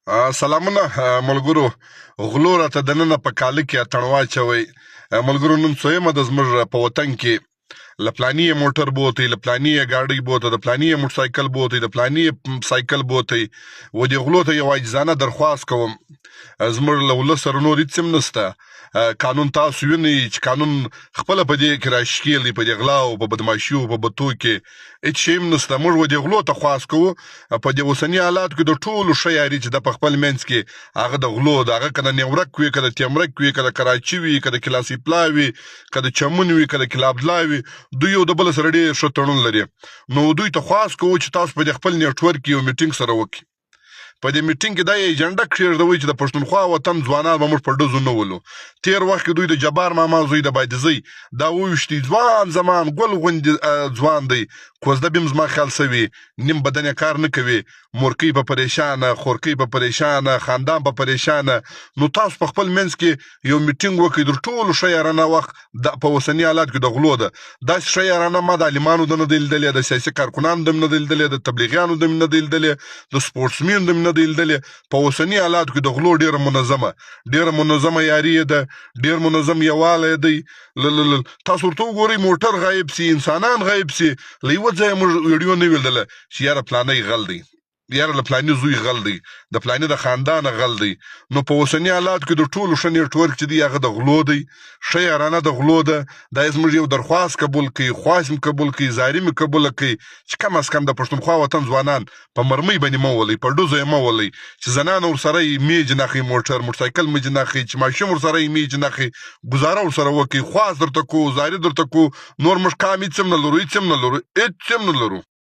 سلامونه ملګرو. غلو راته دننه په کاله کې اتڼ واچوئ. ملګرو نن څویمه ده زموږ په وطن کې له پلاني یې موټر بوتی، له پلاني یې ګاډۍ بوته، د پلاني یې موټرسایکل بوتی، د پلاني یې سایکل بوتی. و دې غلو ته یو عاجزانه درخواست کوم، زموږ له ولس سره نور هېڅ هم نشته. قانون تاسو وینئ چې قانون خپله په دې کې راشکېل دی، په دې غلاو، په بدماشیو، په بتو کې هېڅ شی هم نشته. موږ و دې غلو ته خواست کوو په دې اوسني حالاتو کې د ټولو ښه یاري چې ده په خپل منځ کې هغه د غلو د هغه که د نیورک وي، که د تیمرک وي، که د کراچي وي، که د کلاسیپلا وي، که د چمن وي، که د کلابدلا وي، دوی یو د بل سره ډېر ښه تړون لري. نو دوی ته خواست کوو چې تاسو په دې خپل نیټورک کې یو میټینګ سره وکړي. په دې میټینګ کې دا ایجنډه کښېږدوئ چې د پښتونخوا وطن ځوانان به موږ په ډزو نه ولو. تېر وخت کې دوی د جبار ماما زوی د بایدزۍ دا وویشتي ځوان زمان ګل غوندې ځوان دی، کوزده بیم زما خیال سوي، نیم بدن یې کار نه کوي، مورکۍ په پریشانه، خورکۍ په پریشانه، خاندان په پریشانه. نو تاسو په خپل منځ کې یو میټینګ وکړئ. تر ټولو ښه یارانه وخت په اوسني حالات کې د غلو ده. داسې ښه یارانه ما د عالمانو د نه دی لیدلې، د سیاسي کارکنانو د نه دی لیدلې، د تبلیغیانو د نه دی لیدلې، د سپورټسمینو د نه دی لیدلې. په اوسني حالاتو کې د غلو ډېره منظمه یاري یې ده، ډېر منظم یووالی دی. تاسو ورته وګورئ موټر غایب سي، انسانان غایب سي، له یوه ځایه موږ ویډیو نه ولیدله چې یاره پلانی غل دی، یاره له پلاني زوی غل دی، د پلاني د خاندانه غل دی. نو په اوسني حالاتو کې د ټولو ښه نیټورک چې دی هغه د غلو دی، ښه یارانه د غلو ده. دا یې زموږ یو درخواست قبول کړئ، خواست مې قبول کړئ، زاري مې قبوله کړئ چې کم از کم د پښتونخوا وطن ځوانان په مرمۍ باندې مه ولئ، په ډزو یې مه ولئ، چې زنانه ورسره یې میج ناخئ، موټرسایکل میج ناخئ، چې ماشوم ورسره یې میج ناخئ، ګزاره ورسره وکړئ، خواست درته کوو، زاري درته کوو. نور موږ کام هېڅ هم نه لرو، هېڅ هم نه لرو.